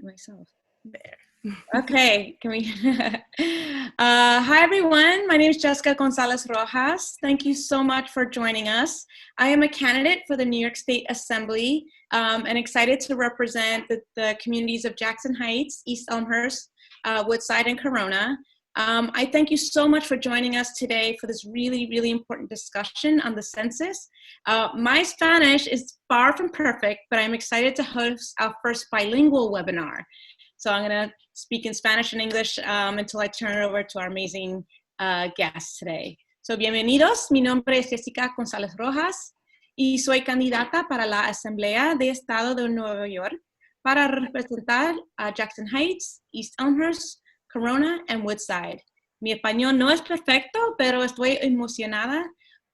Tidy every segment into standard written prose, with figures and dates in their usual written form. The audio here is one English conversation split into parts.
myself. There. Okay, can we? Hi, everyone. My name is Jessica González-Rojas. Thank you so much for joining us. I am a candidate for the New York State Assembly and excited to represent the communities of Jackson Heights, East Elmhurst, Woodside, and Corona. I thank you so much for joining us today for this really, really important discussion on the census. My Spanish is far from perfect, but I'm excited to host our first bilingual webinar. So I'm going to speak in Spanish and English until I turn it over to our amazing guests today. So bienvenidos, mi nombre es Jessica González-Rojas y soy candidata para la Asamblea de Estado de Nueva York para representar a Jackson Heights, East Elmhurst, Corona, and Woodside. Mi español no es perfecto, pero estoy emocionada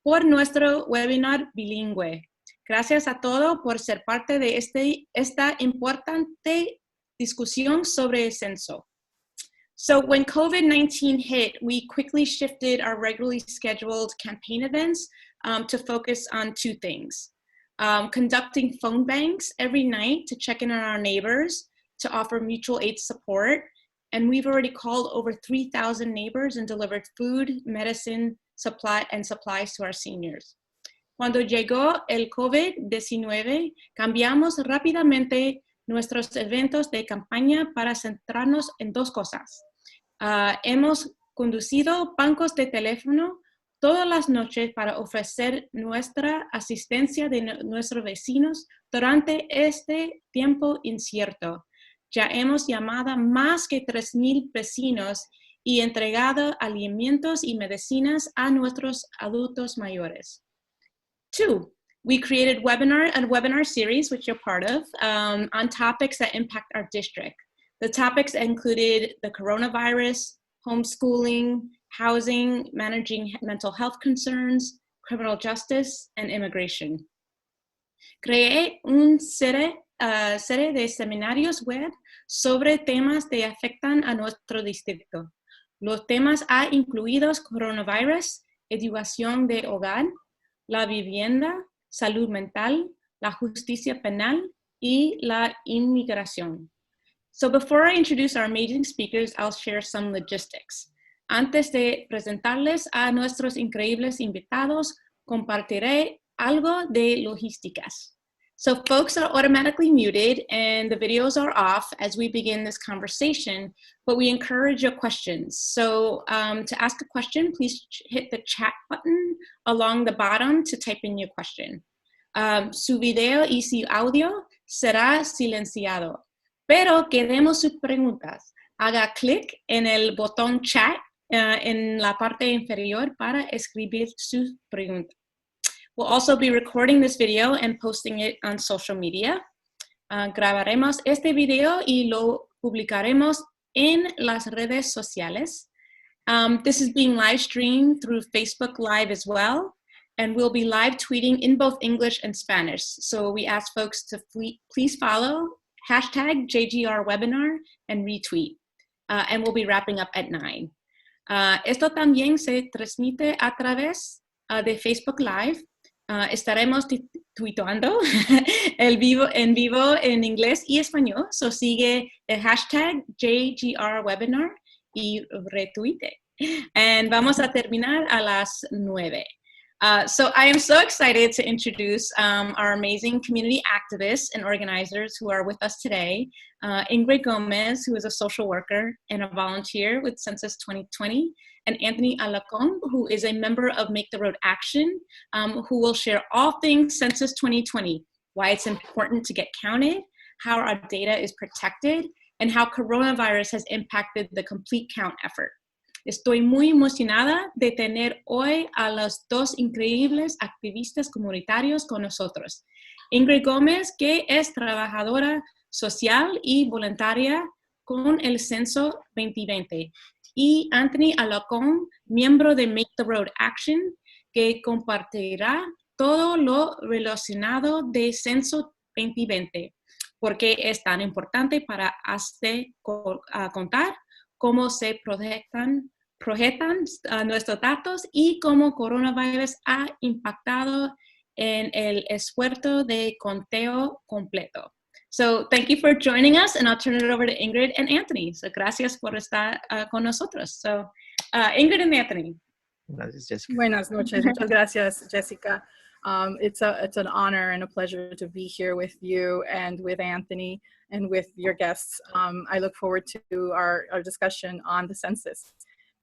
por nuestro webinar bilingüe. Gracias a todos por ser parte de esta importante discusión sobre el censo. So when COVID-19 hit, we quickly shifted our regularly scheduled campaign events to focus on two things. Conducting phone banks every night to check in on our neighbors, to offer mutual aid support. And we've already called over 3,000 neighbors and delivered food, medicine, supplies to our seniors. Cuando llegó el COVID-19, cambiamos rápidamente nuestros eventos de campaña para centrarnos en dos cosas. Hemos conducido bancos de teléfono todas las noches para ofrecer nuestra asistencia de nuestros vecinos durante este tiempo incierto. Ya hemos llamado más que 3,000 vecinos y entregado alimentos y medicinas a nuestros adultos mayores. 2, we created a webinar series, which you're part of, on topics that impact our district. The topics included the coronavirus, homeschooling, housing, managing mental health concerns, criminal justice, and immigration. Creé una serie de seminarios web sobre temas que afectan a nuestro distrito. Los temas han incluido coronavirus, educación de hogar, la vivienda, salud mental, la justicia penal, y la inmigración. So before I introduce our amazing speakers, I'll share some logistics. Antes de presentarles a nuestros increíbles invitados, compartiré algo de logísticas. So folks are automatically muted and the videos are off as we begin this conversation, but we encourage your questions. So to ask a question, please hit the chat button along the bottom to type in your question. Su video y su audio será silenciado, pero queremos sus preguntas. Haga clic en el botón chat en la parte inferior para escribir sus preguntas. We'll also be recording this video and posting it on social media. Grabaremos este video y lo publicaremos en las redes sociales. This is being live streamed through Facebook Live as well, and we'll be live tweeting in both English and Spanish. So we ask folks to please follow #JGRWebinar and retweet. And we'll be wrapping up at 9. Esto también se transmite a través de Facebook Live. Estaremos tuiteando en vivo en inglés y español, so sigue el #JGRWebinar y retuite. And vamos a terminar a las 9. So I am so excited to introduce our amazing community activists and organizers who are with us today. Ingrid Gomez, who is a social worker and a volunteer with Census 2020, and Anthony Alarcon, who is a member of Make the Road Action, who will share all things Census 2020, why it's important to get counted, how our data is protected, and how coronavirus has impacted the complete count effort. Estoy muy emocionada de tener hoy a los dos increíbles activistas comunitarios con nosotros. Ingrid Gomez, que es trabajadora social y voluntaria con el Censo 2020. Y Anthony Alarcon, miembro de Make the Road Action, que compartirá todo lo relacionado de Censo 2020, porque es tan importante para contar cómo se proyectan nuestros datos y cómo coronavirus ha impactado en el esfuerzo de conteo completo. So thank you for joining us, and I'll turn it over to Ingrid and Anthony. So gracias por estar con nosotros. So Ingrid and Anthony. Gracias, Jessica. Buenas noches. Muchas gracias, Jessica. It's an honor and a pleasure to be here with you and with Anthony and with your guests. I look forward to our discussion on the census.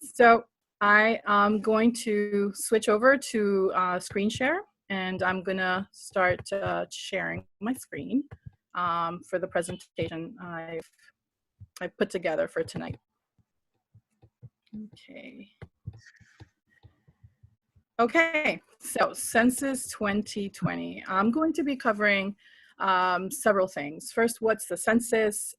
So I am going to switch over to screen share, and I'm going to start sharing my screen for the presentation I've put together for tonight. Okay, so Census 2020. I'm going to be covering several things. First, what's the census,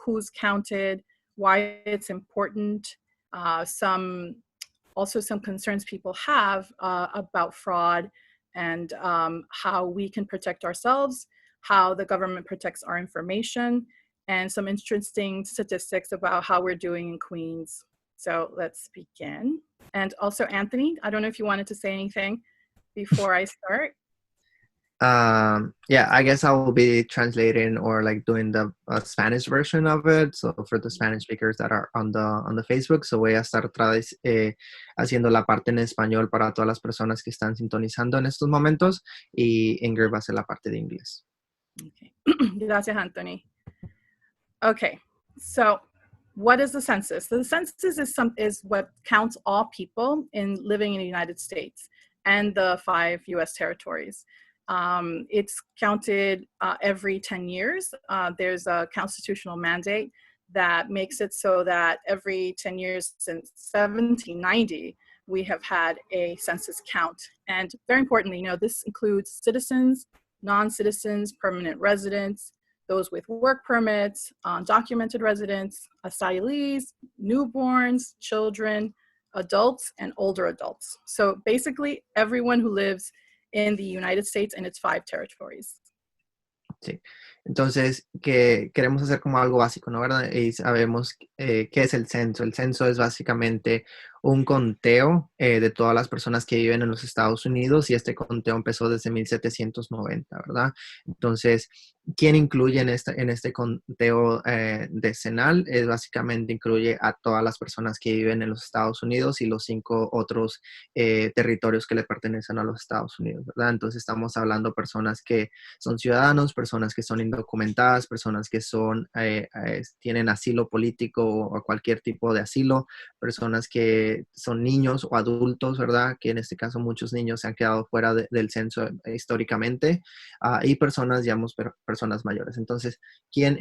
who's counted, why it's important, also some concerns people have about fraud, and how we can protect ourselves, how the government protects our information, and some interesting statistics about how we're doing in Queens. So let's begin. And also, Anthony, I don't know if you wanted to say anything before I start. Yeah, I guess I will be translating or like doing the Spanish version of it. So for the Spanish speakers that are on the Facebook, so voy a estar haciendo la parte en español para todas las personas que están sintonizando en estos momentos, y Ingrid va a hacer la parte de inglés. Okay. Gracias, Anthony. Okay, so what is the census? The census is what counts all people living in the United States and the 5 U.S. territories. It's counted every 10 years. There's a constitutional mandate that makes it so that every 10 years since 1790, we have had a census count. And very importantly, this includes citizens, non-citizens, permanent residents, those with work permits, undocumented residents, asylees, newborns, children, adults, and older adults. So basically, everyone who lives in the United States and its 5 territories. Sí. Entonces, que queremos hacer como algo básico, ¿no? ¿Verdad? Y sabemos qué es el censo. El censo es básicamente un conteo de todas las personas que viven en los Estados Unidos, y este conteo empezó desde 1790, ¿verdad? Entonces, ¿quién incluye en este conteo decenal? Básicamente incluye a todas las personas que viven en los Estados Unidos y los 5 otros territorios que le pertenecen a los Estados Unidos, ¿verdad? Entonces, estamos hablando de personas que son ciudadanos, personas que son indocumentadas, personas que tienen asilo político o cualquier tipo de asilo, personas que son niños o adultos, ¿verdad? Que en este caso muchos niños se han quedado fuera del censo históricamente, y personas, digamos, personas mayores. Entonces, ¿quién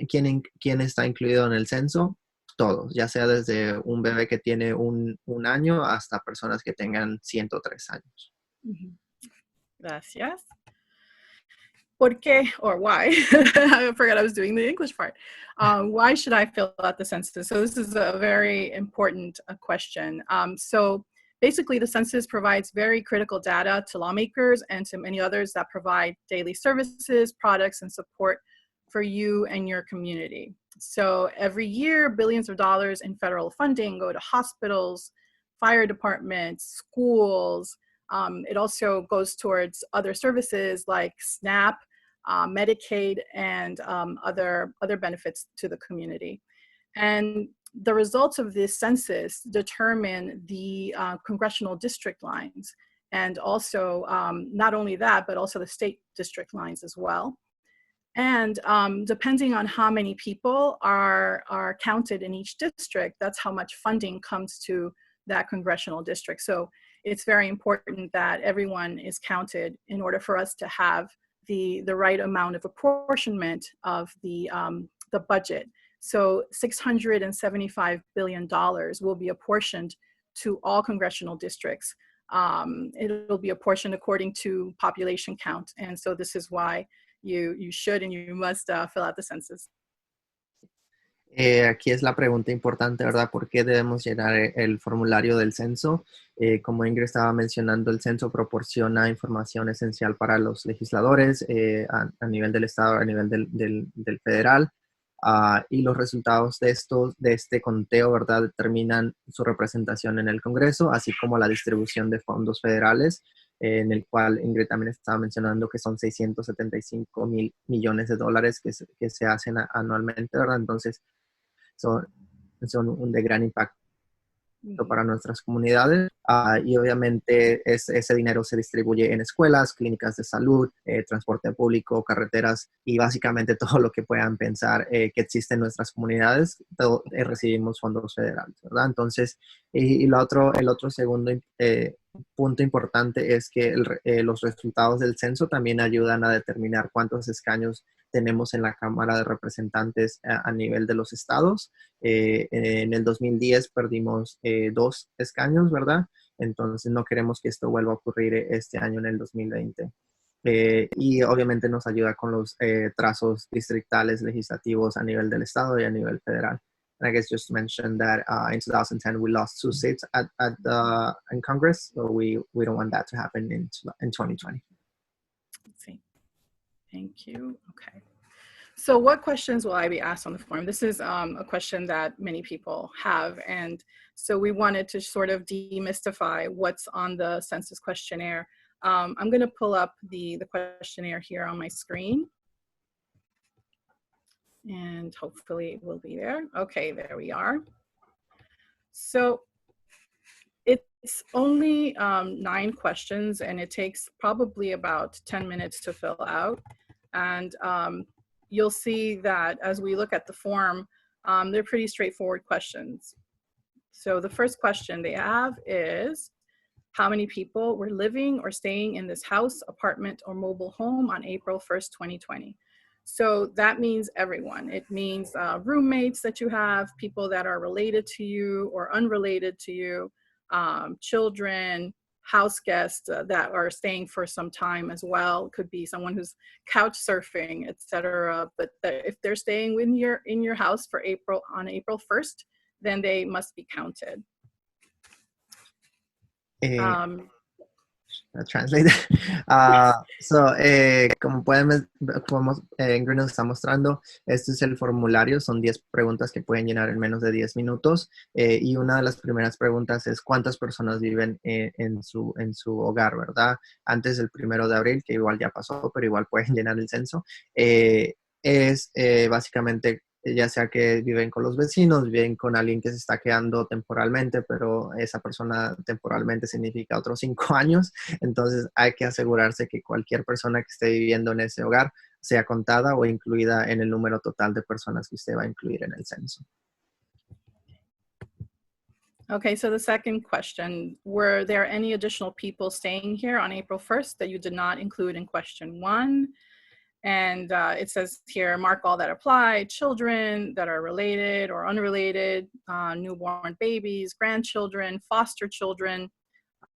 está incluido en el censo? Todos, ya sea desde un bebé que tiene un año hasta personas que tengan 103 años. Gracias. Porque, or why, I forgot I was doing the English part. Why should I fill out the census? So this is a very important question. So basically, the census provides very critical data to lawmakers and to many others that provide daily services, products, and support for you and your community. So every year, billions of dollars in federal funding go to hospitals, fire departments, schools. It also goes towards other services like SNAP, Medicaid, and other benefits to the community. And the results of this census determine the congressional district lines, and also not only that, but also the state district lines as well. And depending on how many people are counted in each district, that's how much funding comes to that congressional district. So it's very important that everyone is counted in order for us to have the right amount of apportionment of the budget. So $675 billion will be apportioned to all congressional districts. It'll be apportioned according to population count. And so this is why you should and you must fill out the census. Aquí es la pregunta importante, ¿verdad? ¿Por qué debemos llenar el formulario del censo? Como Ingrid estaba mencionando, el censo proporciona información esencial para los legisladores a nivel del estado, a nivel del federal, y los resultados de este conteo, ¿verdad?, determinan su representación en el Congreso, así como la distribución de fondos federales en el cual Ingrid también estaba mencionando que son 675 mil millones de dólares que se hacen anualmente, ¿verdad? Entonces, son, son de gran impacto para nuestras comunidades, y obviamente ese dinero se distribuye en escuelas, clínicas de salud, transporte público, carreteras y básicamente todo lo que puedan pensar que existe en nuestras comunidades, recibimos fondos federales, ¿verdad? Entonces, y el otro segundo punto importante es que los resultados del censo también ayudan a determinar cuántos escaños tenemos en la Cámara de Representantes a nivel de los estados. En el 2010 perdimos 2 escaños, ¿verdad? Entonces no queremos que esto vuelva a ocurrir este año en el 2020. Y obviamente nos ayuda con los trazos distritales legislativos a nivel del estado y a nivel federal. And I guess just to mention that in 2010 we lost 2 seats in Congress, so we don't want that to happen in 2020. Let's see. Thank you. Okay. So what questions will I be asked on the form? This is a question that many people have. And so we wanted to sort of demystify what's on the census questionnaire. I'm going to pull up the questionnaire here on my screen. And hopefully it will be there. Okay, there we are. So it's only 9 questions, and it takes probably about 10 minutes to fill out. And you'll see that as we look at the form, they're pretty straightforward questions. So the first question they have is, how many people were living or staying in this house, apartment, or mobile home on April 1st, 2020? So that means everyone. It means roommates that you have, people that are related to you or unrelated to you, children, house guests that are staying for some time as well. Could be someone who's couch surfing, etc. But if they're staying in your house for on April 1st, then they must be counted. Translate. Como Ingrid nos está mostrando, este es el formulario, son 10 preguntas que pueden llenar en menos de 10 minutos, y una de las primeras preguntas es cuántas personas viven en su hogar, ¿verdad? Antes del 1 de abril, que igual ya pasó, pero igual pueden llenar el censo. Es básicamente ya sea que viven con los vecinos, viven con alguien que se está quedando temporalmente, pero esa persona temporalmente significa otros 5 años. Entonces hay que asegurarse que cualquier persona que esté viviendo en ese hogar sea contada o incluida en el número total de personas que usted va a incluir en el censo. Okay, so the second question, were there any additional people staying here on April 1st that you did not include in question 1? And it says here, mark all that apply: children that are related or unrelated, newborn babies, grandchildren, foster children.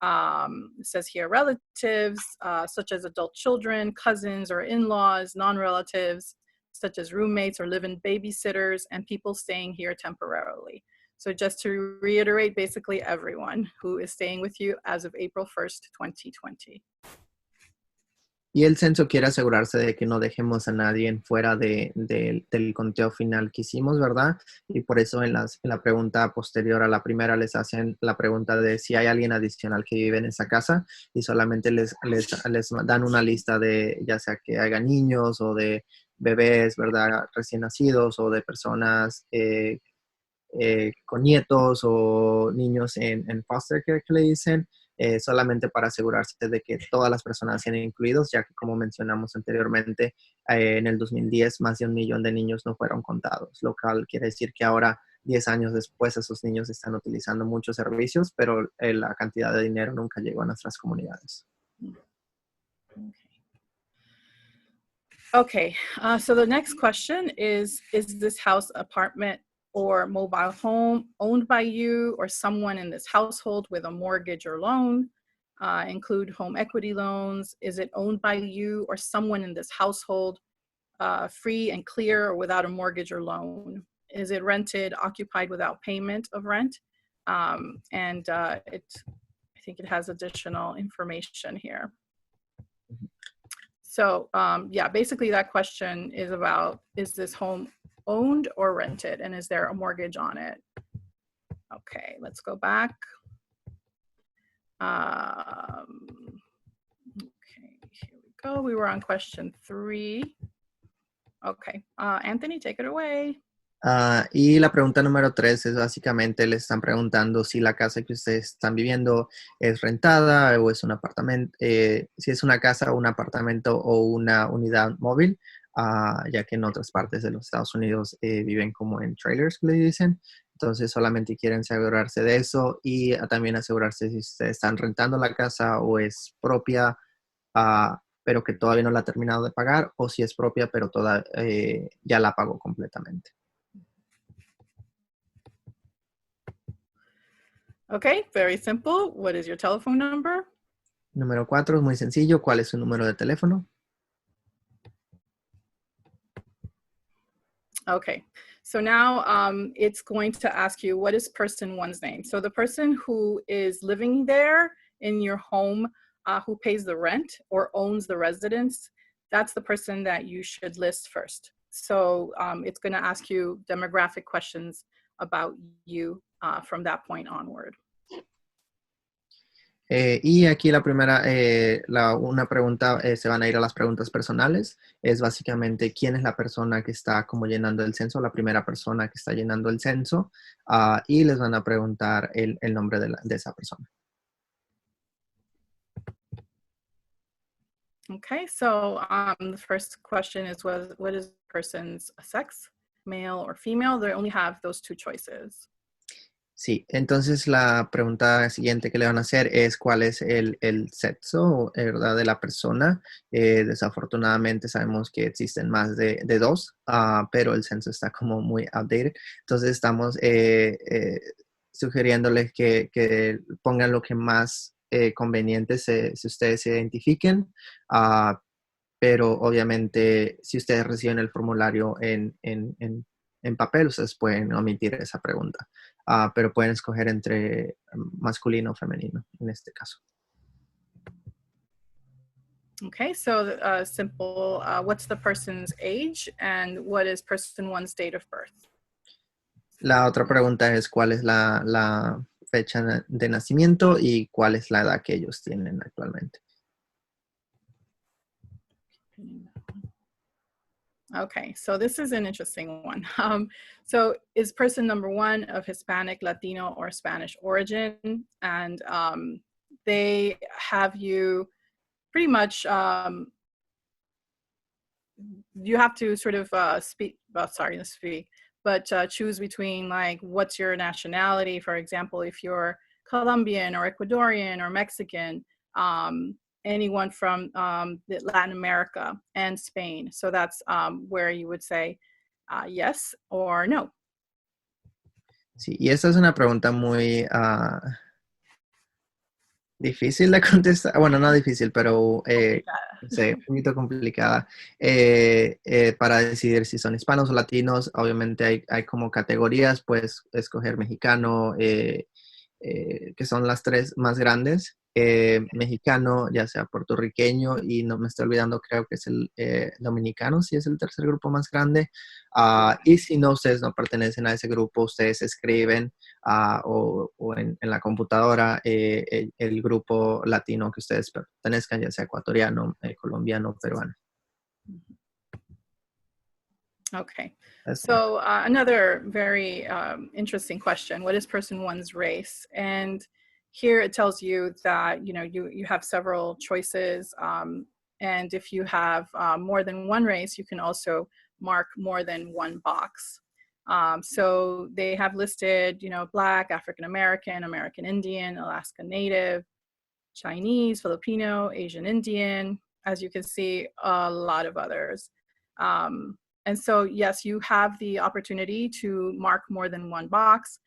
It says here, relatives, such as adult children, cousins or in-laws, non-relatives, such as roommates or live-in babysitters, and people staying here temporarily. So just to reiterate, basically everyone who is staying with you as of April 1st, 2020. Y el censo quiere asegurarse de que no dejemos a nadie fuera del conteo final que hicimos, ¿verdad? Y por eso en la pregunta posterior a la primera les hacen la pregunta de si hay alguien adicional que vive en esa casa, y solamente les dan una lista de ya sea que haya niños o de bebés, ¿verdad? Recién nacidos, o de personas con nietos o niños en foster care que le dicen. Solamente para asegurarse de que todas las personas sean incluidos, ya que como mencionamos anteriormente, en el 2010 más de 1 millón de niños no fueron contados, lo cual quiere decir que ahora, 10 años después, esos niños están utilizando muchos servicios, pero la cantidad de dinero nunca llegó a nuestras comunidades. Okay, so the next question is this house, apartment, or mobile home owned by you or someone in this household with a mortgage or loan? Include home equity loans. Is it owned by you or someone in this household, free and clear or without a mortgage or loan? Is it rented, occupied without payment of rent? I think it has additional information here. So yeah, basically that question is about, is this home owned or rented, and is there a mortgage on it? Okay, let's go back. Mexico. We were on question 3. Okay, Anthony, take it away. Y la pregunta número 3 es básicamente, les están preguntando si la casa que ustedes están viviendo es rentada o es un apartamento, si es una casa, un apartamento o una unidad móvil, ya que en otras partes de los Estados Unidos viven como en trailers, le dicen. Entonces solamente quieren asegurarse de eso y también asegurarse si ustedes están rentando la casa o es propia, pero que todavía no la ha terminado de pagar, o si es propia pero ya la pagó completamente. Okay, very simple. What is your telephone number? Número 4 es muy sencillo. ¿Cuál es su número de teléfono? Okay, so now it's going to ask you, what is person one's name? So the person who is living there in your home, who pays the rent or owns the residence, that's the person that you should list first. So it's going to ask you demographic questions about you from that point onward. Y aquí la primera, una pregunta, se van a ir a las preguntas personales. Es básicamente quién es la persona que está como llenando el censo, la primera persona que está llenando el censo, y les van a preguntar el nombre de esa persona. Okay, so the first question is what is the person's sex, male or female? They only have those 2 choices. Sí, entonces la pregunta siguiente que le van a hacer es cuál es el sexo, ¿verdad?, de la persona. Desafortunadamente sabemos que existen más de 2, pero el censo está como muy outdated. Entonces estamos sugiriéndoles que pongan lo que más conveniente si ustedes se identifiquen. Pero obviamente si ustedes reciben el formulario en papel, ustedes pueden omitir esa pregunta. Pero pueden escoger entre masculino o femenino en este caso. Okay, so simple, what's the person's age and what is person one's date of birth? La otra pregunta es cuál es la fecha de nacimiento y cuál es la edad que ellos tienen actualmente. Okay, so this is an interesting one. So is person number 1 of Hispanic, Latino, or Spanish origin? And they have you pretty much, you have to sort of choose between like, what's your nationality? For example, if you're Colombian or Ecuadorian or Mexican, anyone from Latin America and Spain. So that's where you would say yes or no. Sí, y esta es una pregunta muy difícil de contestar. Bueno, no difícil, pero sí, un poquito complicada. Para decidir si son hispanos o latinos, obviamente hay como categorías, puedes escoger mexicano, que son las 3 más grandes. Mexicano, ya sea puertorriqueño, y no me estoy olvidando, creo que es el dominicano, si es el tercer grupo más grande. Y si no, ustedes no pertenecen a ese grupo, ustedes escriben o en la computadora el grupo latino que ustedes pertenezcan, ya sea ecuatoriano, colombiano, peruano. Okay. So another very interesting question. What is person one's race? And here it tells you that, you have several choices. And if you have more than one race, you can also mark more than one box. So they have listed, Black, African American, American Indian, Alaska Native, Chinese, Filipino, Asian Indian. As you can see, a lot of others. And so, yes, you have the opportunity to mark more than one box,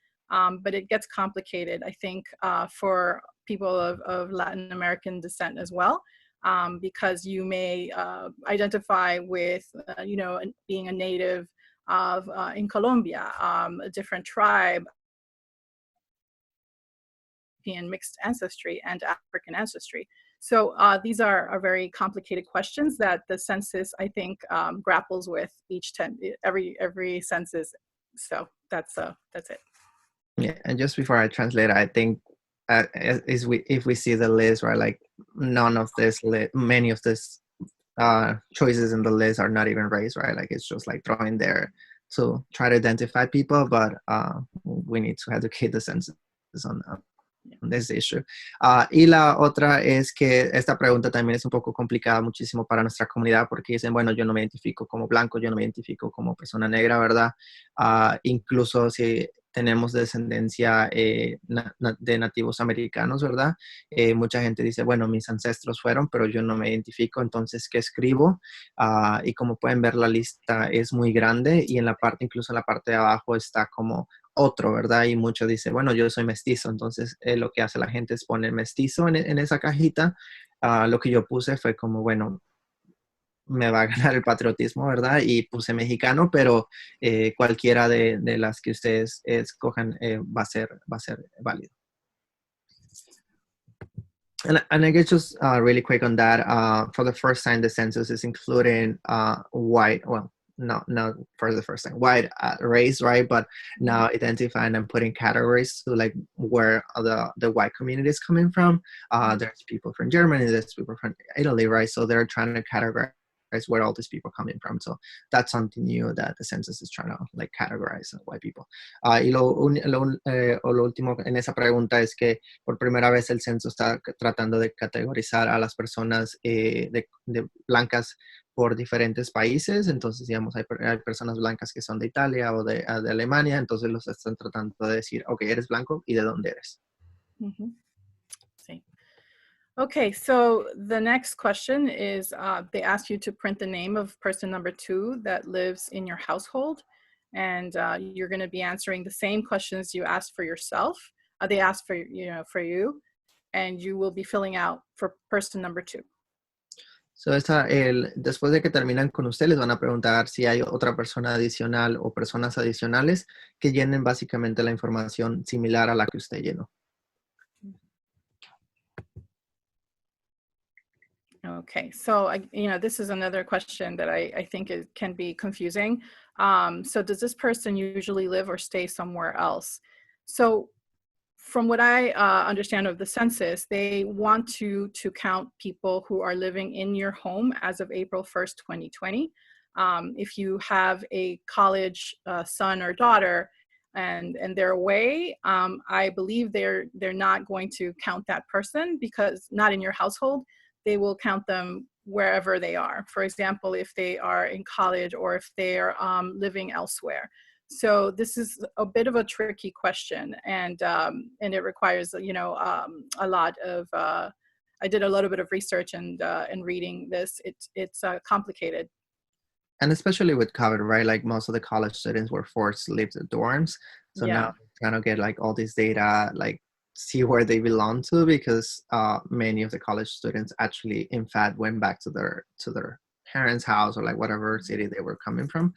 but it gets complicated, I think, for people of Latin American descent as well, because you may identify with, being a native of in Colombia, a different tribe, mixed ancestry and African ancestry. So these are very complicated questions that the census, I think, grapples with every census. So that's it. Yeah, and just before I translate, I think if we see the list, right, like many of these choices in the list are not even raised, right? Like it's just like thrown there to try to identify people, but we need to educate the census on this issue. Y la otra es que esta pregunta también es un poco complicada muchísimo para nuestra comunidad porque dicen, bueno, yo no me identifico como blanco, yo no me identifico como persona negra, ¿verdad? Incluso si tenemos descendencia de nativos americanos, ¿verdad? Mucha gente dice, bueno, mis ancestros fueron, pero yo no me identifico, entonces, ¿qué escribo? Y como pueden ver, la lista es muy grande y en la parte, incluso en la parte de abajo está como otro, ¿verdad? Y muchos dicen, bueno, yo soy mestizo, entonces lo que hace la gente es poner mestizo en esa cajita. Lo que yo puse fue como, bueno, me va a ganar el patriotismo, ¿verdad? Y puse mexicano, pero cualquiera de las que ustedes escojan va a ser válido. And I guess just really quick on that, for the first time, the census is including white, well, not for the first time, white race, right? But now identifying and putting categories to like where the white community is coming from. There's people from Germany, there's people from Italy, right? So they're trying to categorize where all these people are coming from. So that's something new that the census is trying to like categorize white people. Y lo último en esa pregunta es que por primera vez el censo está tratando de categorizar a las personas de blancas por diferentes países. Entonces, digamos, hay personas blancas que son de Italia o de Alemania, entonces los están tratando de decir, ok, eres blanco y de dónde eres. Mm-hmm. Sí. Okay, so the next question is they ask you to print the name of person number 2 that lives in your household. And you're going to be answering the same questions you asked for yourself. They asked for you, and you will be filling out for person number 2. So después de que terminan con usted, les van a preguntar si hay otra persona adicional o personas adicionales que llenen básicamente la información similar a la que usted llenó. Okay, so this is another question that I think it can be confusing. So does this person usually live or stay somewhere else? So from what I understand of the census, they want to count people who are living in your home as of April 1st, 2020. If you have a college son or daughter and they're away, I believe they're not going to count that person because not in your household. They will count them wherever they are. For example, if they are in college or if they are living elsewhere. So this is a bit of a tricky question, and it requires a lot of. I did a little bit of research and reading this. It's complicated. And especially with COVID, right? Like most of the college students were forced to leave the dorms. So now trying to get like all this data, like see where they belong to, because many of the college students actually, in fact, went back to their parents' house or like whatever city they were coming from.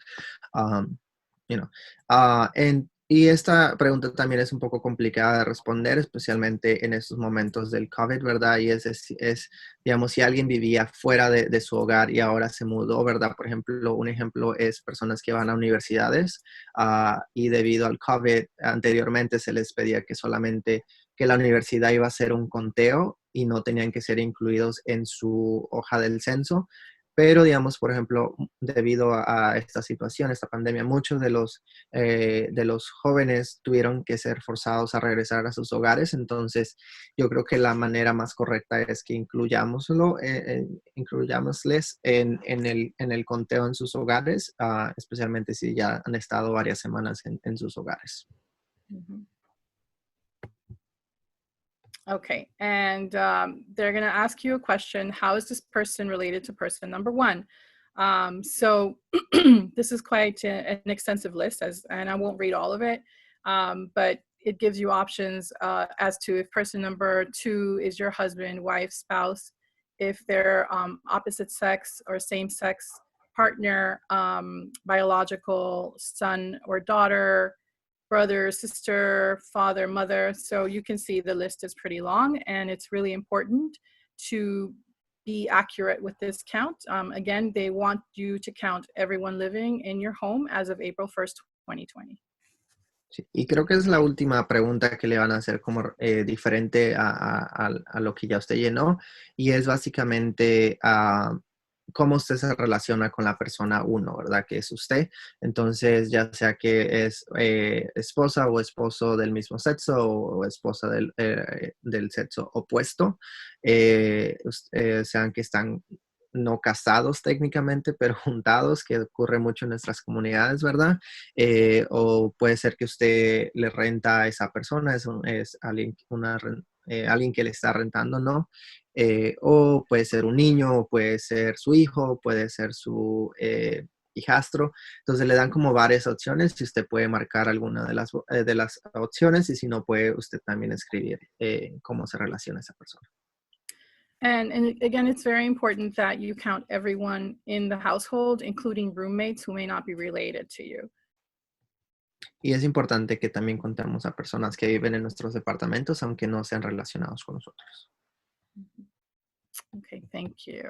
Y esta pregunta también es un poco complicada de responder, especialmente en estos momentos del COVID, ¿verdad? Y es digamos, si alguien vivía fuera de su hogar y ahora se mudó, ¿verdad? Por ejemplo, un ejemplo es personas que van a universidades y debido al COVID anteriormente se les pedía que solamente que la universidad iba a hacer un conteo y no tenían que ser incluidos en su hoja del censo. Pero, digamos, por ejemplo, debido a esta situación, esta pandemia, muchos de los jóvenes tuvieron que ser forzados a regresar a sus hogares. Entonces, yo creo que la manera más correcta es que incluyámosles en el conteo en sus hogares, especialmente si ya han estado varias semanas en sus hogares. Mm-hmm. Okay, and they're going to ask you a question. How is this person related to person number 1? So this is quite an extensive list, and I won't read all of it, but it gives you options as to if person number 2 is your husband, wife, spouse, if they're opposite sex or same sex partner, biological son or daughter, brother, sister, father, mother. So you can see the list is pretty long, and it's really important to be accurate with this count. Again, they want you to count everyone living in your home as of April 1st, 2020. Sí, y creo que es la última pregunta que le van a hacer como diferente a lo que ya usted llenó, y es básicamente cómo usted se relaciona con la persona uno, ¿verdad? Que es usted. Entonces, ya sea que es esposa o esposo del mismo sexo o esposa del sexo opuesto, sean que están no casados técnicamente, pero juntados, que ocurre mucho en nuestras comunidades, ¿verdad? O puede ser que usted le renta a esa persona, es alguien, alguien que le está rentando, ¿no? O puede ser un niño, o puede ser su hijo, puede ser su hijastro. Entonces le dan como varias opciones y usted puede marcar alguna de las opciones, y si no, puede usted también escribir cómo se relaciona esa persona. And again, it's very important that you count everyone in the household, including roommates who may not be related to you. Y es importante que también contemos a personas que viven en nuestros departamentos, aunque no sean relacionados con nosotros. Okay, thank you.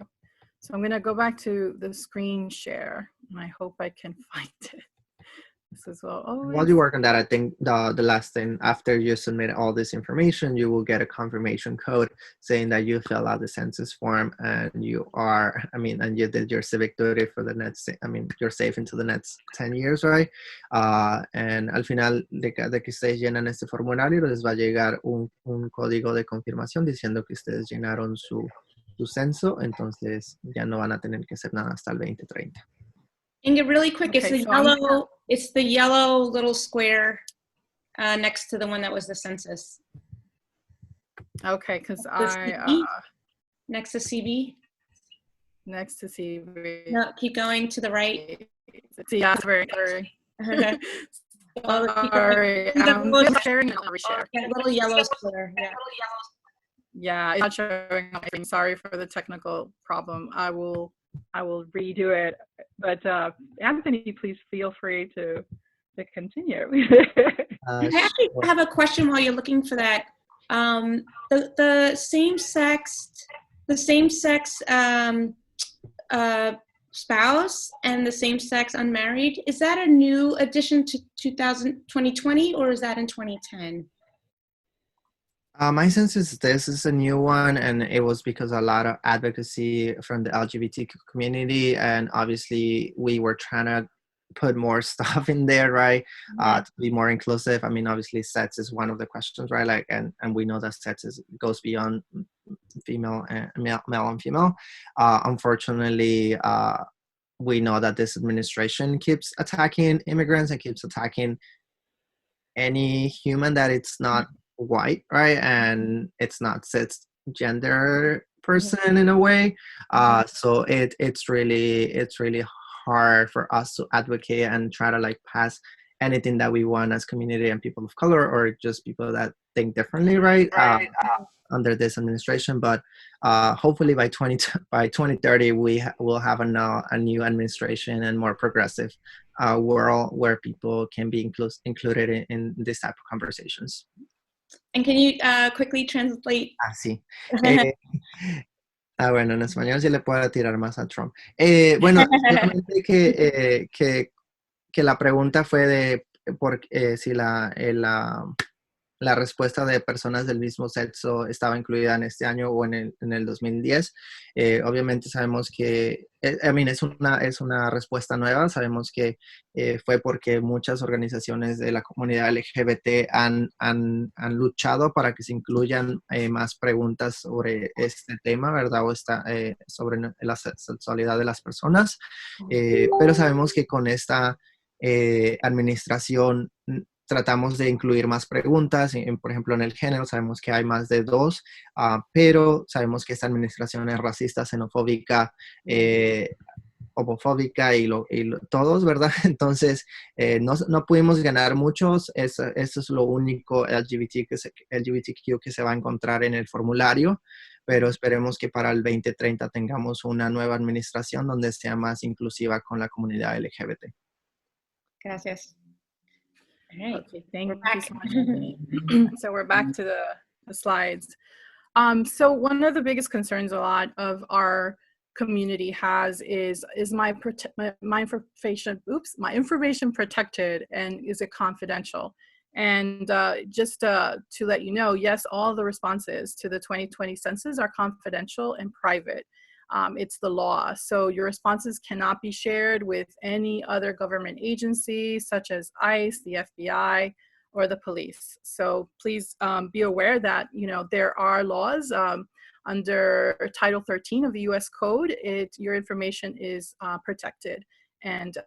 So I'm going to go back to the screen share, and I hope I can find it. This is well. Oh, While you work on that, I think the last thing, after you submit all this information, you will get a confirmation code saying that you fill out the census form and you are, and you did your civic duty for the next, you're safe into the next 10 years, right? And al final de que ustedes llenan este formulario, les va a llegar un código de confirmación diciendo que ustedes llenaron su censo, entonces ya no van a tener que hacer nada hasta el 2030. Ingrid, really quick, Okay, it's the yellow little square next to the one that was the census. Okay, because Next to CB? Next to CB. No, keep going to the right. Yeah, sorry. Sorry, I'm sharing and I'll reshare. That little yellow square, yeah. Yeah, it's not showing on my screen. Sorry for the technical problem. I will redo it. But Anthony, please feel free to continue. I actually have a question while you're looking for that. The same-sex spouse and the same-sex unmarried, is that a new addition to 2020, or is that in 2010? My sense is this is a new one, and it was because a lot of advocacy from the LGBTQ community, and obviously we were trying to put more stuff in there, right? To be more inclusive. Obviously sex is one of the questions, right? Like, and we know that sex goes beyond female and male and female. Unfortunately, we know that this administration keeps attacking immigrants and keeps attacking any human that it's not white, right? And it's not cisgender person in a way. So it's really hard for us to advocate and try to like pass anything that we want as community and people of color, or just people that think differently, right? Under this administration. But hopefully by 2030 we will have a new administration and more progressive world where people can be included in this type of conversations. And can you quickly translate? Sí. Bueno, en español sí le puedo tirar más a Trump. Bueno, solamente que la pregunta fue de si la respuesta de personas del mismo sexo estaba incluida en este año o en el 2010. Obviamente sabemos que, es una respuesta nueva. Sabemos que fue porque muchas organizaciones de la comunidad LGBT han luchado para que se incluyan más preguntas sobre este tema, ¿verdad? O sobre la sexualidad de las personas. Pero sabemos que con esta administración tratamos de incluir más preguntas, por ejemplo, en el género sabemos que hay más de 2, pero sabemos que esta administración es racista, xenofóbica, homofóbica y todos, ¿verdad? Entonces, no pudimos ganar muchos. Eso es lo único LGBTQ que se va a encontrar en el formulario, pero esperemos que para el 2030 tengamos una nueva administración donde sea más inclusiva con la comunidad LGBT. Gracias. All right. Okay, thank you so much, Anthony. So we're back to the slides. So one of the biggest concerns a lot of our community has is my information protected, and is it confidential? And just to let you know, yes, all the responses to the 2020 census are confidential and private. it's the law. So your responses cannot be shared with any other government agency, such as ICE, the FBI, or the police. So please be aware that, you know, there are laws under Title 13 of the US Code. Your information is protected and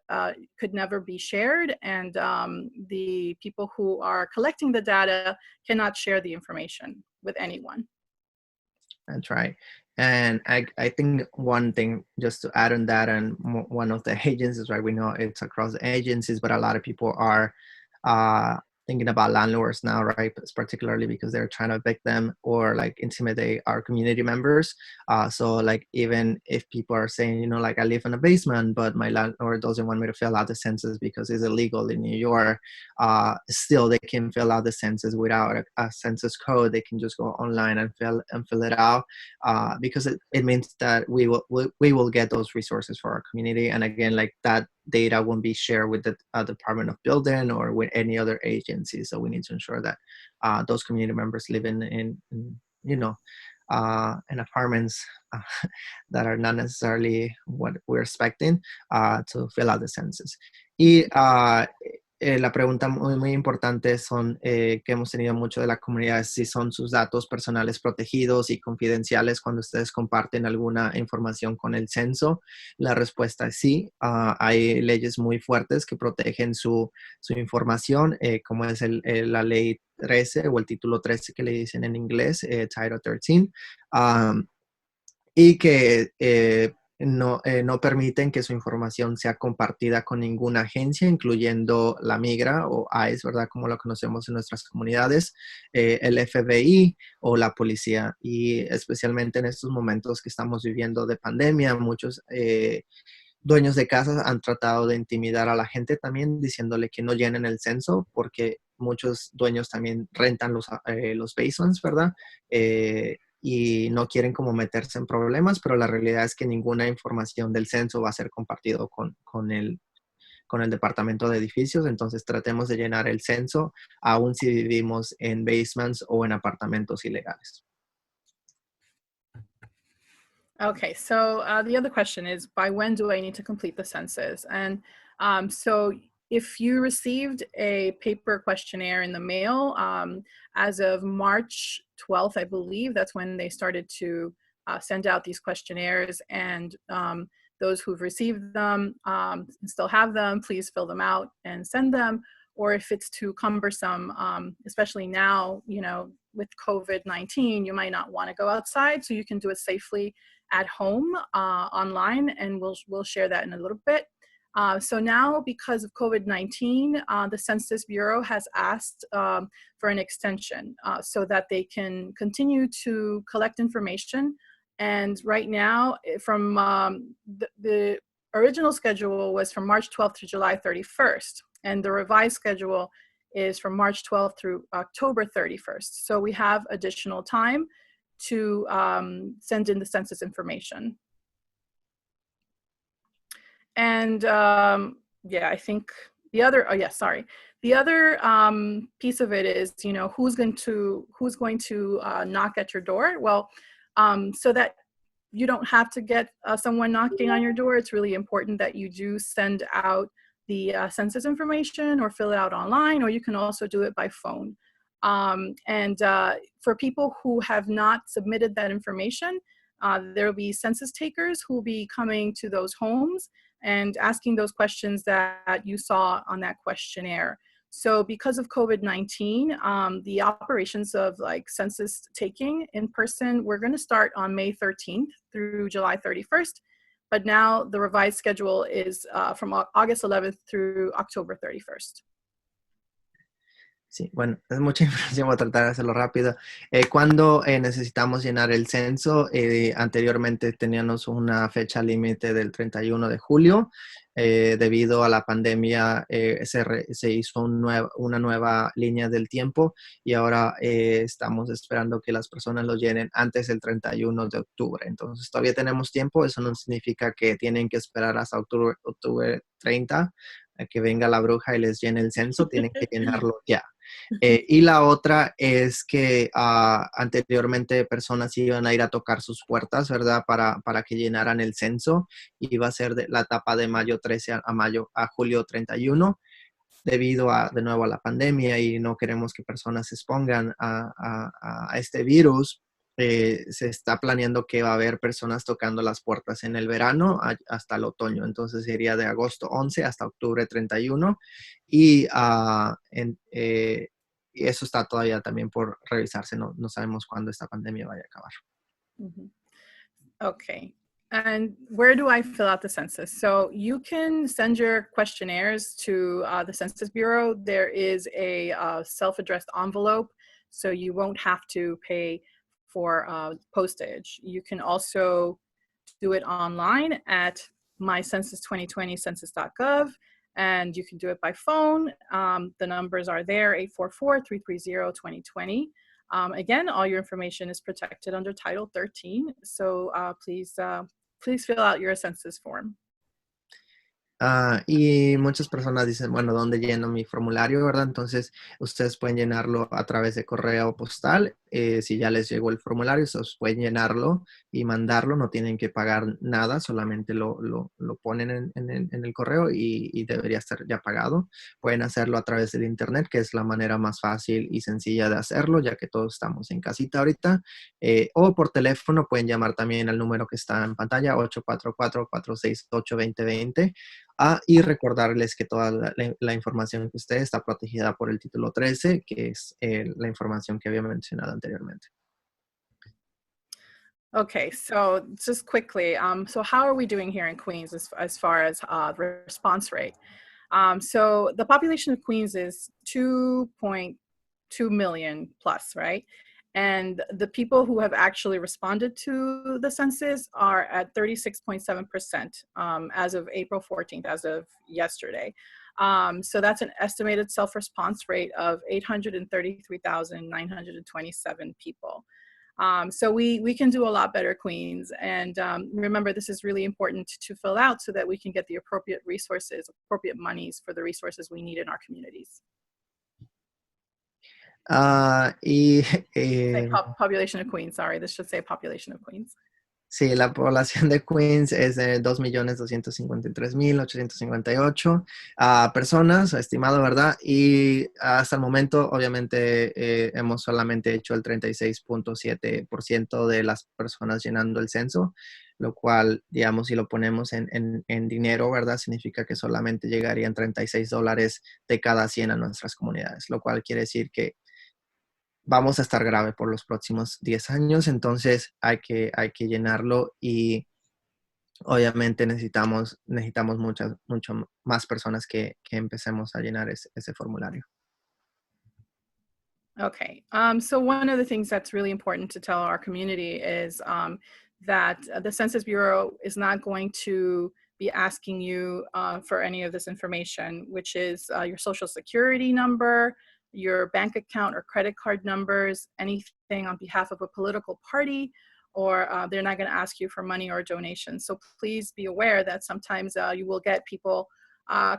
could never be shared. And the people who are collecting the data cannot share the information with anyone. That's right. And I think one thing just to add on that, and one of the agencies, right, we know it's across the agencies, but a lot of people are thinking about landlords now, right? Particularly because they're trying to evict them or like intimidate our community members. So like even if people are saying, you know, like I live in a basement, but my landlord doesn't want me to fill out the census because it's illegal in New York, still they can fill out the census without a census code. They can just go online and fill it out because it means that we will get those resources for our community. And again, like that data won't be shared with the Department of Building or with any other agency. So we need to ensure that those community members live in you know, in apartments that are not necessarily what we're expecting to fill out the census. Y la pregunta muy importante son que hemos tenido mucho de la comunidad es si son sus datos personales protegidos y confidenciales cuando ustedes comparten alguna información con el censo. La respuesta es sí. Hay leyes muy fuertes que protegen su información, como es la ley 13 o el título 13 que le dicen en inglés, Title 13, y que no permiten que su información sea compartida con ninguna agencia, incluyendo la migra o ICE, ¿verdad? Como lo conocemos en nuestras comunidades, el FBI o la policía. Y especialmente en estos momentos que estamos viviendo de pandemia, muchos dueños de casas han tratado de intimidar a la gente también, diciéndole que no llenen el censo, porque muchos dueños también rentan los basements, ¿verdad? Y no quieren como meterse en problemas, pero la realidad es que ninguna información del censo va a ser compartido con el departamento de edificios. Entonces tratemos de llenar el censo, aun si vivimos en basements o en apartamentos ilegales. Okay, so the other question is, by when do I need to complete the census? And so if you received a paper questionnaire in the mail as of March 12th, I believe, that's when they started to send out these questionnaires. And those who've received them and still have them, please fill them out and send them. Or if it's too cumbersome, especially now, you know, with COVID-19, you might not want to go outside, so you can do it safely at home online, and we'll share that in a little bit. So now, because of COVID-19, the Census Bureau has asked for an extension so that they can continue to collect information. And right now, from the original schedule was from March 12th to July 31st, and the revised schedule is from March 12th through October 31st. So we have additional time to send in the census information. And yeah, I think the other, the other piece of it is, you know, who's going to knock at your door? Well, so that you don't have to get someone knocking on your door, it's really important that you do send out the census information or fill it out online, or you can also do it by phone. And for people who have not submitted that information, there will be census takers who will be coming to those homes and asking those questions that you saw on that questionnaire. So because of COVID-19, the operations of like census taking in person, we're going to start on May 13th through July 31st. But now the revised schedule is from August 11th through October 31st. Sí, bueno, es mucha información, voy a tratar de hacerlo rápido. Cuando necesitamos llenar el censo, anteriormente teníamos una fecha límite del 31 de julio. Debido a la pandemia se hizo una nueva línea del tiempo y ahora estamos esperando que las personas lo llenen antes del 31 de octubre. Entonces todavía tenemos tiempo, eso no significa que tienen que esperar hasta octubre 30 a que venga la bruja y les llene el censo, tienen que llenarlo ya. Y la otra es que anteriormente personas iban a ir a tocar sus puertas, ¿verdad? Para que llenaran el censo. Iba a ser la etapa de mayo 13 a julio 31, debido de nuevo a la pandemia, y no queremos que personas se expongan a este virus. Se está planeando que va a haber personas tocando las puertas en el verano hasta el otoño. Entonces sería de agosto 11 hasta octubre 31, y, y eso está todavía también por revisarse. No sabemos cuándo esta pandemia vaya a acabar. Mhm. Okay. And where do I fill out the census? So you can send your questionnaires to the Census Bureau. There is a self-addressed envelope, so you won't have to pay for postage. You can also do it online at mycensus2020 census.gov, and you can do it by phone. The numbers are there, 844-330-2020. Again, all your information is protected under Title 13, so please fill out your census form. Y muchas personas dicen, bueno, ¿dónde lleno mi formulario, verdad? Entonces, ustedes pueden llenarlo a través de correo postal. Si ya les llegó el formulario, ustedes pueden llenarlo y mandarlo. No tienen que pagar nada, solamente lo ponen en el correo, y debería estar ya pagado. Pueden hacerlo a través del internet, que es la manera más fácil y sencilla de hacerlo, ya que todos estamos en casita ahorita. O por teléfono pueden llamar también al número que está en pantalla, 844-468-2020. Y recordarles que toda la información que usted está protegida por el título 13, que es la información que había mencionado anteriormente. Okay, so just quickly, so how are we doing here in Queens as far as response rate? So the population of Queens is 2.2 million plus, right? And the people who have actually responded to the census are at 36.7% as of April 14th, as of yesterday. So that's an estimated self-response rate of 833,927 people. So we can do a lot better, Queens. And remember, this is really important to fill out so that we can get the appropriate resources, appropriate monies for the resources we need in our communities. Population of Queens, sorry, this should say population of Queens. Sí, la población de Queens es de 2.253.858 personas, estimado, ¿verdad? Y hasta el momento, obviamente, hemos solamente hecho el 36.7% de las personas llenando el censo, lo cual, digamos, si lo ponemos en dinero, ¿verdad? Significa que solamente llegarían $36 de cada 100 a nuestras comunidades, lo cual quiere decir que vamos a estar grave por los próximos 10 años. Entonces hay que llenarlo, y obviamente necesitamos mucho más personas que empecemos a llenar ese formulario. Okay, so one of the things that's really important to tell our community is that the Census Bureau is not going to be asking you for any of this information, which is your social security number, your bank account or credit card numbers, anything on behalf of a political party, or they're not going to ask you for money or donations. So please be aware that sometimes you will get people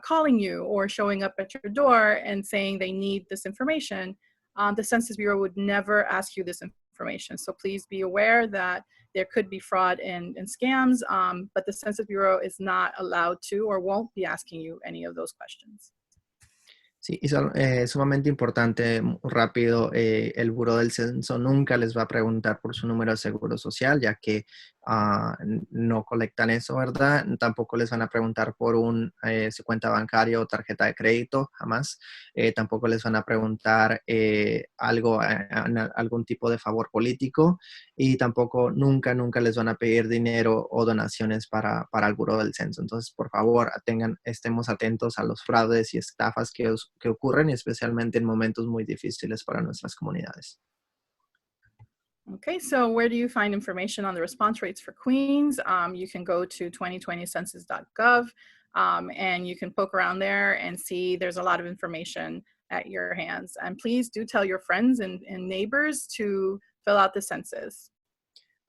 calling you or showing up at your door and saying they need this information. The Census Bureau would never ask you this information. So please be aware that there could be fraud and scams, but the Census Bureau is not allowed to or won't be asking you any of those questions. Sí, y sumamente importante, rápido, el Buró del Censo nunca les va a preguntar por su número de seguro social, ya que no colectan eso, ¿verdad? Tampoco les van a preguntar por su cuenta bancaria o tarjeta de crédito, jamás. Tampoco les van a preguntar algún tipo de favor político, y tampoco nunca les van a pedir dinero o donaciones para el Buró del Censo. Entonces, por favor, estemos atentos a los fraudes y estafas que ocurren, especialmente en momentos muy difíciles para nuestras comunidades. Okay, so where do you find information on the response rates for Queens? You can go to 2020census.gov, and you can poke around there and see there's a lot of information at your hands. And please do tell your friends and neighbors to fill out the census.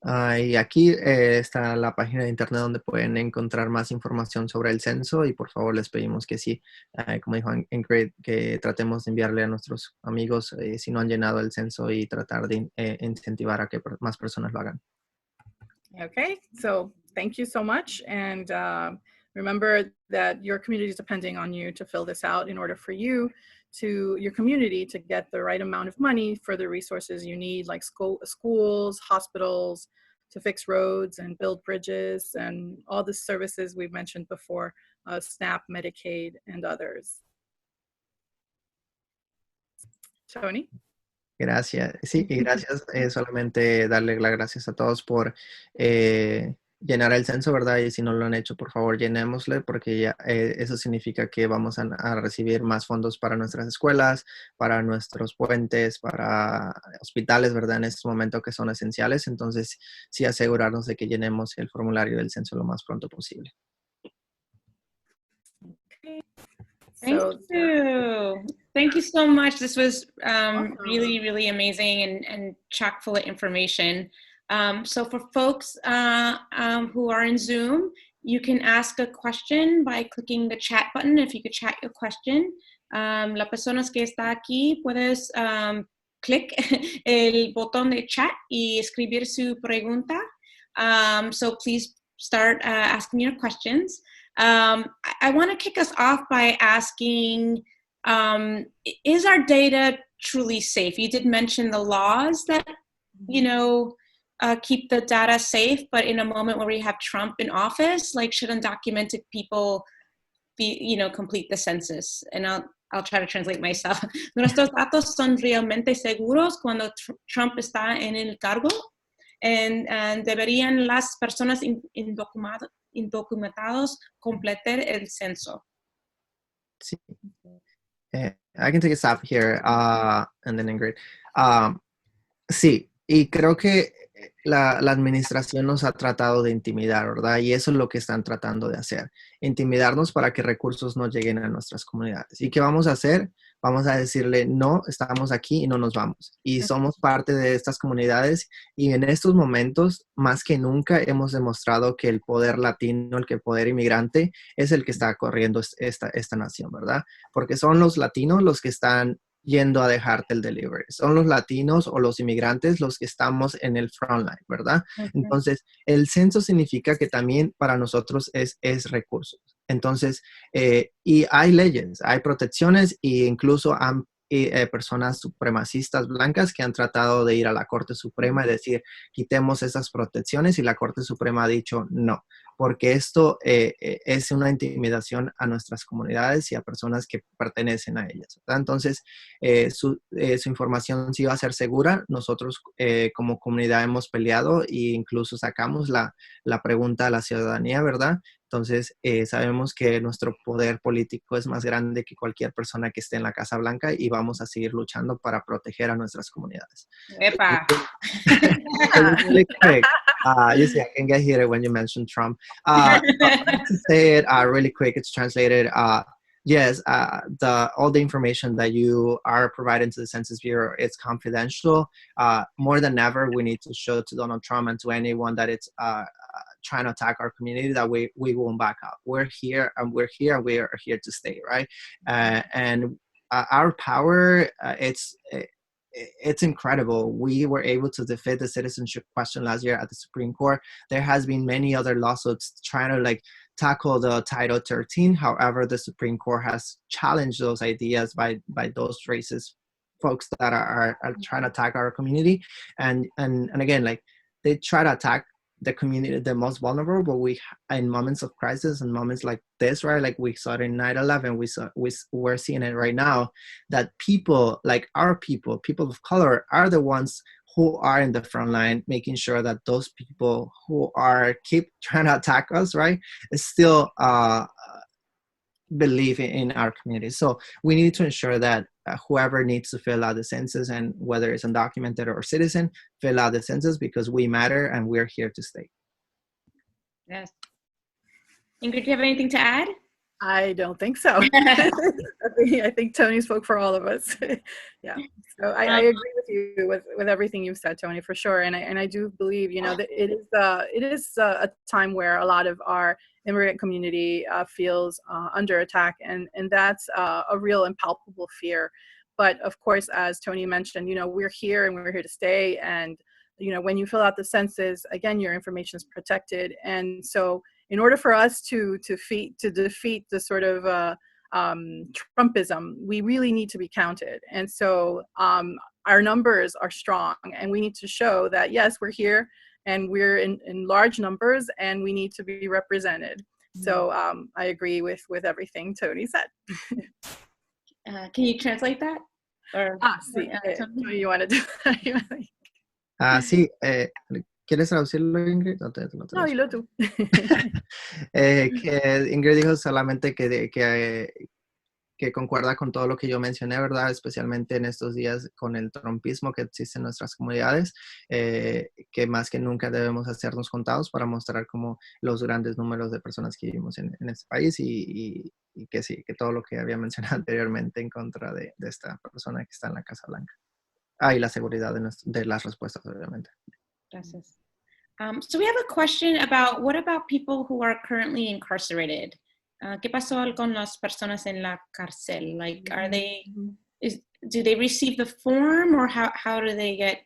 Y aquí está la página de internet donde pueden encontrar más información sobre el censo y por favor les pedimos que sí, como dijo Ingrid, que tratemos de enviarle a nuestros amigos si no han llenado el censo y tratar de incentivar a que más personas lo hagan. Okay, so thank you so much. And remember that your community is depending on you to fill this out in order for you your community to get the right amount of money for the resources you need, like schools, hospitals, to fix roads and build bridges and all the services we've mentioned before, SNAP, Medicaid, and others. Tony? Gracias. Sí, y gracias. Solamente darle las gracias a todos por llenar el censo, ¿verdad? Y si no lo han hecho, por favor, llenémosle, porque ya, eso significa que vamos a recibir más fondos para nuestras escuelas, para nuestros puentes, para hospitales, ¿verdad? En este momento que son esenciales. Entonces, sí asegurarnos de que llenemos el formulario del censo lo más pronto posible. Thank you. Thank you so much. This was really, really amazing and chock full of information. So for folks who are in Zoom, you can ask a question by clicking the chat button. If you could chat your question. La personas que está aquí, puedes click el botón de chat y escribir su pregunta. So please start asking your questions. I want to kick us off by asking, is our data truly safe? You did mention the laws that, keep the data safe, but in a moment where we have Trump in office, like, should undocumented people be, complete the census? And I'll try to translate myself. Nuestros datos son realmente seguros cuando Trump está en el cargo, and deberían las personas indocumentados completar el censo. Sí. I can take a stop here, and then Ingrid. Sí, y creo que la administración nos ha tratado de intimidar, ¿verdad? Y eso es lo que están tratando de hacer, intimidarnos para que recursos no lleguen a nuestras comunidades. ¿Y qué vamos a hacer? Vamos a decirle, no, estamos aquí y no nos vamos. Y somos parte de estas comunidades y en estos momentos, más que nunca, hemos demostrado que el poder latino, el poder inmigrante, es el que está corriendo esta nación, ¿verdad? Porque son los latinos los que están yendo a dejarte el delivery. Son los latinos o los inmigrantes los que estamos en el frontline, ¿verdad? Uh-huh. Entonces, el censo significa que también para nosotros es recursos. Entonces, y hay leyes, hay protecciones e incluso han personas supremacistas blancas que han tratado de ir a la Corte Suprema y decir, quitemos esas protecciones, y la Corte Suprema ha dicho no, porque esto es una intimidación a nuestras comunidades y a personas que pertenecen a ellas, ¿verdad? Entonces, su información sí va a ser segura. Nosotros como comunidad hemos peleado e incluso sacamos la pregunta a la ciudadanía, ¿verdad? Entonces, sabemos que nuestro poder político es más grande que cualquier persona que esté en la Casa Blanca y vamos a seguir luchando para proteger a nuestras comunidades. ¡Epa! Really quick. You see, I can get here when you mentioned Trump. To say it really quick, it's translated. Yes, all the information that you are providing to the Census Bureau is confidential. More than ever, we need to show to Donald Trump and to anyone that it's trying to attack our community that we won't back up. We're here and we are here to stay, right? And our power, it's incredible. We were able to defeat the citizenship question last year at the Supreme Court. There has been many other lawsuits trying to tackle the Title 13. However, the Supreme Court has challenged those ideas by those racist folks that are trying to attack our community. And again, they try to attack the community, the most vulnerable, but we, in moments of crisis and moments like this, right? We saw it in 9/11, we're seeing it right now, that people like our people of color are the ones who are in the front line, making sure that those people who keep trying to attack us, right, is still believe in our community. So we need to ensure that whoever needs to fill out the census, and whether it's undocumented or citizen, fill out the census, because we matter and we're here to stay. Yes. Ingrid, do you have anything to add? I don't think so. I think Tony spoke for all of us. Yeah. So I agree with you with everything you've said, Tony, for sure. And I do believe, that it is a time where a lot of our immigrant community feels under attack, and that's a real and palpable fear. But of course, as Tony mentioned, we're here and we're here to stay. And when you fill out the census, again, your information is protected. And so in order for us to defeat the sort of Trumpism, we really need to be counted. And so our numbers are strong, and we need to show that, yes, we're here and we're in large numbers and we need to be represented. So I agree with everything Tony said. Can you translate that? Or, sí. You want to do that? Sí, ¿quieres traducirlo, Ingrid? No, dilo tú. Que Ingrid dijo solamente que concuerda con todo lo que yo mencioné, ¿verdad? Especialmente en estos días con el trumpismo que existe en nuestras comunidades, que más que nunca debemos hacernos contados para mostrar como los grandes números de personas que vivimos en este país y que sí, que todo lo que había mencionado anteriormente en contra de esta persona que está en la Casa Blanca. Y la seguridad de las respuestas, obviamente. Gracias. So we have a question about what about people who are currently incarcerated? ¿Qué pasó con las personas en la cárcel? Like, do they receive the form, or how do they get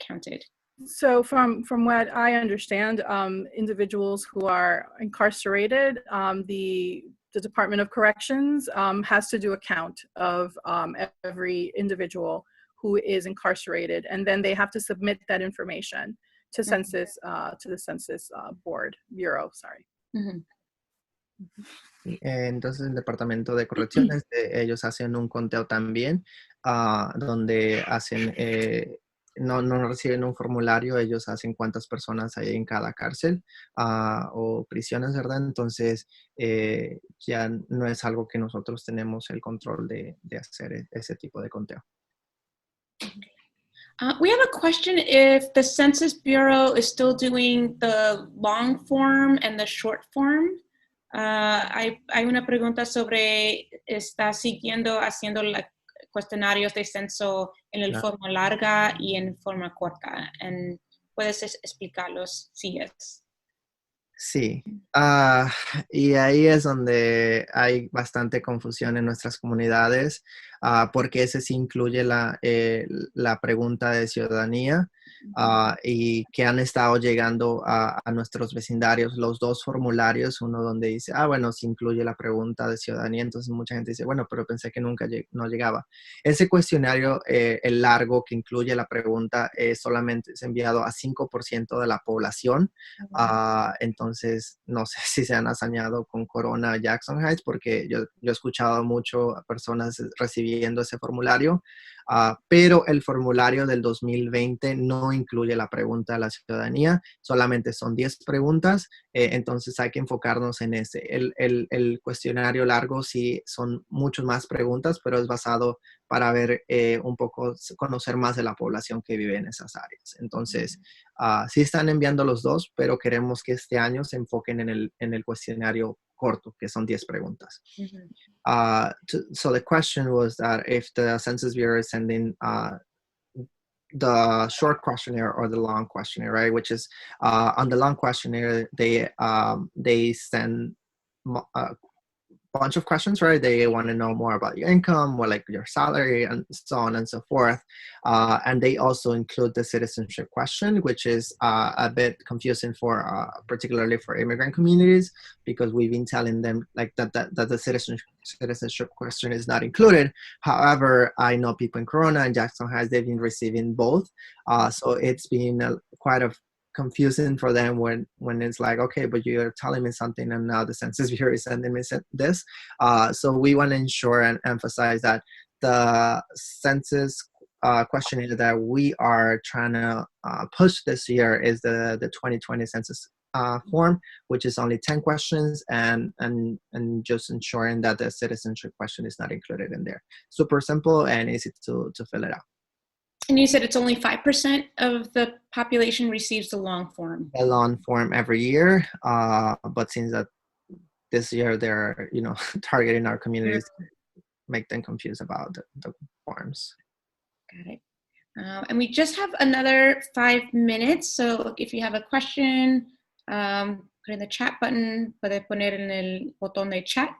counted? So from what I understand, individuals who are incarcerated, the Department of Corrections has to do a count of every individual who is incarcerated, and then they have to submit that information to Census, to the Census Bureau. Sorry. Entonces el Departamento de Correcciones, ellos hacen un conteo también, donde hacen, no reciben un formulario, ellos hacen cuántas personas hay en cada cárcel o prisiones, ¿verdad? Entonces ya no es algo que nosotros tenemos el control de hacer ese tipo de conteo. We have a question if the Census Bureau is still doing the long form and the short form. Hay una pregunta sobre está haciendo cuestionarios de censo en el forma larga y en forma corta. ¿Puedes explicarlos si es? Sí, y ahí es donde hay bastante confusión en nuestras comunidades, porque ese sí incluye la pregunta de ciudadanía y que han estado llegando a nuestros vecindarios los dos formularios, uno donde dice, bueno, sí incluye la pregunta de ciudadanía, entonces mucha gente dice, bueno, pero pensé que nunca no llegaba. Ese cuestionario, el largo que incluye la pregunta, solamente es enviado a 5% de la población, entonces no sé si se han hazañado con Corona Jackson Heights, porque yo he escuchado mucho a personas recibiendo ese formulario, pero el formulario del 2020 no incluye la pregunta de la ciudadanía, solamente son 10 preguntas, entonces hay que enfocarnos en ese. El cuestionario largo sí son muchas más preguntas, pero es basado para ver un poco, conocer más de la población que vive en esas áreas. Entonces, sí están enviando los dos, pero queremos que este año se enfoquen en el cuestionario corto, que son 10 preguntas. So the question was that if the Census Bureau is sending the short questionnaire or the long questionnaire, right? Which is on the long questionnaire, they send bunch of questions, right? They want to know more about your income, more like your salary, and so on and so forth. And they also include the citizenship question, which is a bit confusing for particularly for immigrant communities, because we've been telling them like that the citizenship question is not included. However, I know people in Corona and Jackson Heights, they've been receiving both. So it's been quite a confusing for them when it's like, okay, but you're telling me something and now the Census Bureau is sending me this. So we want to ensure and emphasize that the census questionnaire that we are trying to push this year is the 2020 census form, which is only 10 questions and just ensuring that the citizenship question is not included in there. Super simple and easy to fill it out. And you said it's only 5% of the population receives the long form. The long form every year, but since that this year they're, you know, targeting our communities, make them confused about the forms. Got it. And we just have another 5 minutes. So if you have a question, put in the chat button, puede poner en el botón de chat.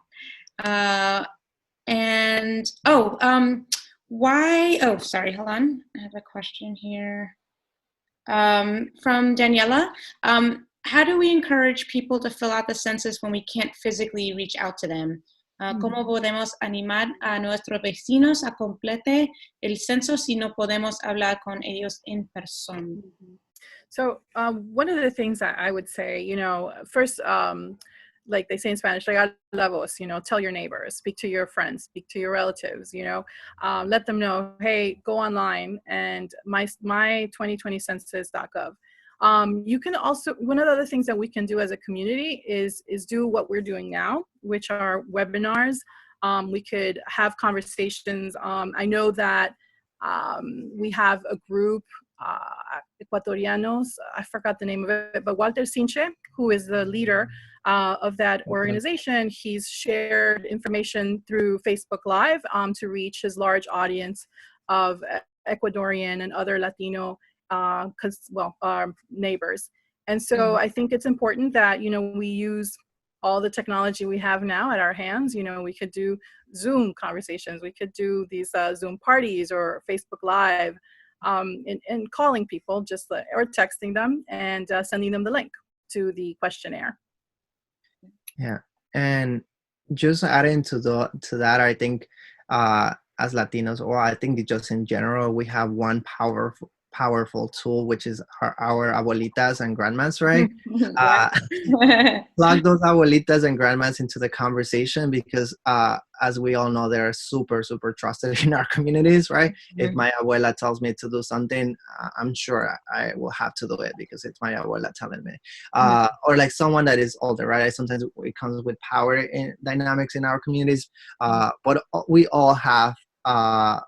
Sorry, hold on. I have a question here. From Daniela. How do we encourage people to fill out the census when we can't physically reach out to them? ¿Cómo podemos animar a nuestros vecinos a complete el censo si no podemos hablar con ellos en persona? So one of the things that I would say, you know, first, like they say in Spanish, regala la voz, you know, tell your neighbors, speak to your friends, speak to your relatives, you know, let them know, hey, go online and my 2020census.gov. You can also, one of the other things that we can do as a community is do what we're doing now, which are webinars. We could have conversations. I know that we have a group, Ecuatorianos, I forgot the name of it, but Walter Sinche, who is the leader of that organization, he's shared information through Facebook Live to reach his large audience of Ecuadorian and other Latino neighbors. And so I think it's important that, you know, we use all the technology we have now at our hands. You know, we could do Zoom conversations, we could do these Zoom parties or Facebook Live, and calling people just or texting them and sending them the link to the questionnaire. Yeah, and just adding to that, I think as Latinos, or I think just in general, we have one powerful tool, which is our abuelitas and grandmas, right? Plug those abuelitas and grandmas into the conversation, because as we all know, they're super trusted in our communities, right? If my abuela tells me to do something, I'm sure I will have to do it because it's my abuela telling me. Or like someone that is older, right? Sometimes it comes with power in dynamics in our communities, but we all have, the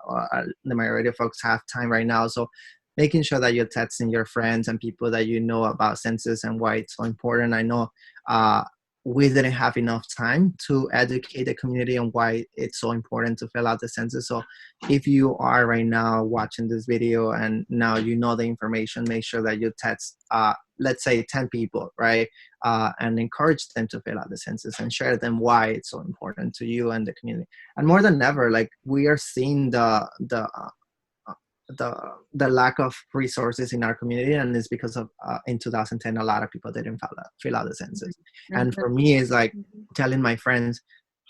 majority of folks have time right now. So making sure that you're texting your friends and people that you know about census and why it's so important. I know we didn't have enough time to educate the community on why it's so important to fill out the census. So if you are right now watching this video and now you know the information, make sure that you text, let's say 10 people, right? And encourage them to fill out the census and share them why it's so important to you and the community. And more than ever, like we are seeing the lack of resources in our community, and it's because of in 2010 a lot of people didn't fill out the census. And for me, it's like telling my friends,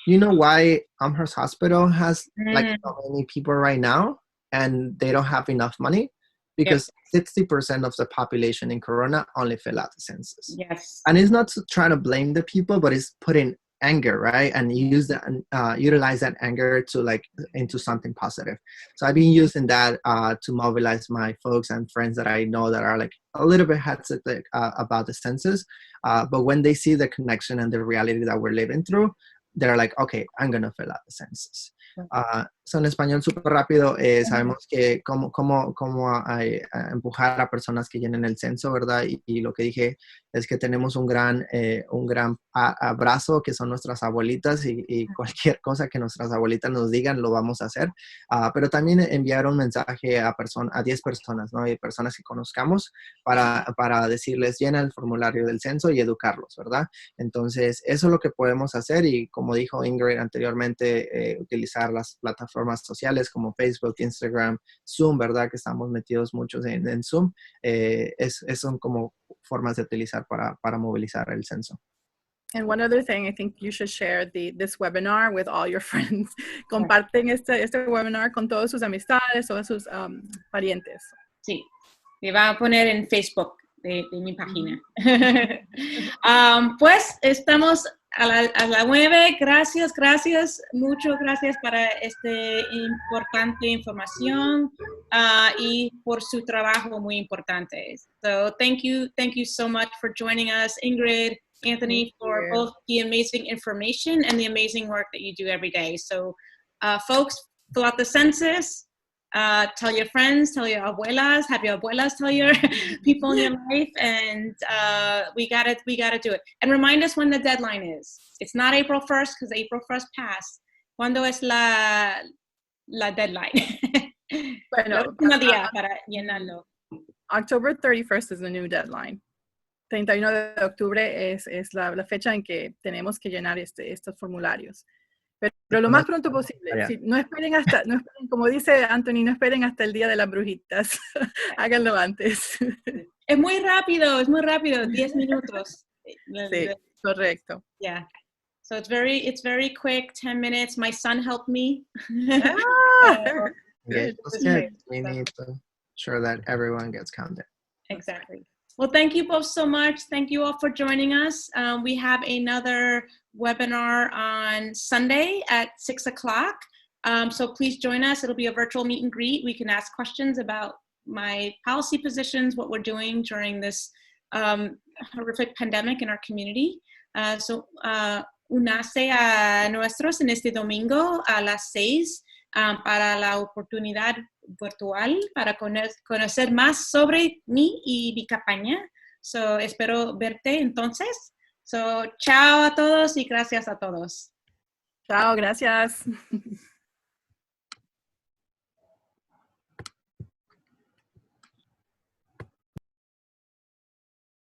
you know why Amherst Hospital has like so many people right now and they don't have enough money? Because 60% of the population in Corona only fill out the census. Yes. And it's not to try to blame the people, but it's putting anger, right? And use that, utilize that anger to like into something positive. So I've been using that to mobilize my folks and friends that I know that are like a little bit hesitant about the census, but when they see the connection and the reality that we're living through, they're like, okay, I'm gonna fill out the census. So en español súper rápido, sabemos que cómo empujar a personas que llenen el censo, ¿verdad? Y lo que dije es que tenemos un gran abrazo, que son nuestras abuelitas, y cualquier cosa que nuestras abuelitas nos digan, lo vamos a hacer. Pero también enviar un mensaje a 10 personas, ¿no? Y personas que conozcamos para decirles, llena el formulario del censo y educarlos, ¿verdad? Entonces, eso es lo que podemos hacer, y como dijo Ingrid anteriormente, utilizar las plataformas sociales como Facebook, Instagram, Zoom, ¿verdad? Que estamos metidos muchos en Zoom. Son como formas de utilizar para movilizar el censo. And one other thing, I think you should share this webinar with all your friends. Comparten este webinar con todas sus amistades, todos sus parientes. Sí, me va a poner en Facebook de mi página. Pues estamos a la 9. Gracias, muchas gracias para esta importante información y por su trabajo muy importante. So thank you so much for joining us, Ingrid, Anthony, for both the amazing information and the amazing work that you do every day. So folks, fill out the census. Tell your friends, tell your abuelas, have your abuelas tell your people in your life, and we gotta do it. And remind us when the deadline is. It's not April 1st because April 1st passed. ¿Cuándo es la deadline? Bueno, El último día para llenarlo. October 31st is the new deadline. 31 de octubre es la fecha en que tenemos que llenar estos formularios. Pero lo más pronto posible. Sí, no esperen, como dice Anthony, no esperen hasta el día de las brujitas. Háganlo antes. Es muy rápido, 10 minutos. Sí, correcto. Yeah. So it's very quick, 10 minutes. My son helped me. Good. We need to ensure that everyone gets counted. Exactly. Well, thank you both so much. Thank you all for joining us. We have another webinar on Sunday at 6 o'clock. So please join us. It'll be a virtual meet and greet. We can ask questions about my policy positions, what we're doing during this horrific pandemic in our community. So únase a nuestros en este domingo a las 6 para la oportunidad virtual para conocer más sobre mí y mi campaña. So, espero verte entonces. So, chao a todos y gracias a todos. Chao, gracias.